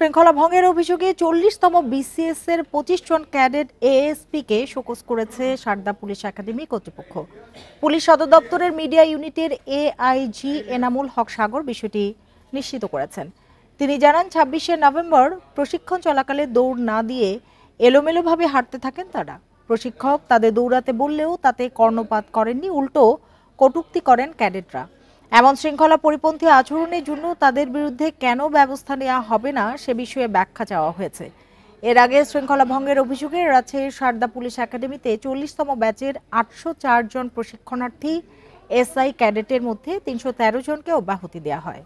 শৃঙ্খলা ভঙ্গের অভিযোগে 40তম বিসিএস এর 25 জন ক্যাডেট এএসপি কে শোকজ করেছে সারদা পুলিশ একাডেমি কর্তৃপক্ষ। পুলিশ সদর দপ্তরের মিডিয়া ইউনিটের এআইজি এনামুল হক সাগর বিষয়টি নিশ্চিত করেছেন। তিনি জানান, 26শে নভেম্বর প্রশিক্ষণ চলাকালে দৌড় না দিয়ে এলোমেলোভাবে হাঁটতে থাকেন তারা। প্রশিক্ষক তাদের দৌড়াতে বললেও তাতে কর্ণপাত করেননি, উল্টো কটূক্তি করেন ক্যাডেটরা। এমন শৃঙ্খলা পরিপন্থী আচরণের জন্য তাদের বিরুদ্ধে কেন ব্যবস্থা নেওয়া হবে না সে বিষয়ে ব্যাখ্যা চাওয়া হয়েছে। এর আগে শৃঙ্খলা ভঙ্গের অভিযোগে রাজশাহীর সারদা পুলিশ একাডেমিতে 40তম ব্যাচের 804 জন প্রশিক্ষণার্থী এসআই ক্যাডেটের মধ্যে 313 জনকে অব্যাহতি দেওয়া হয়।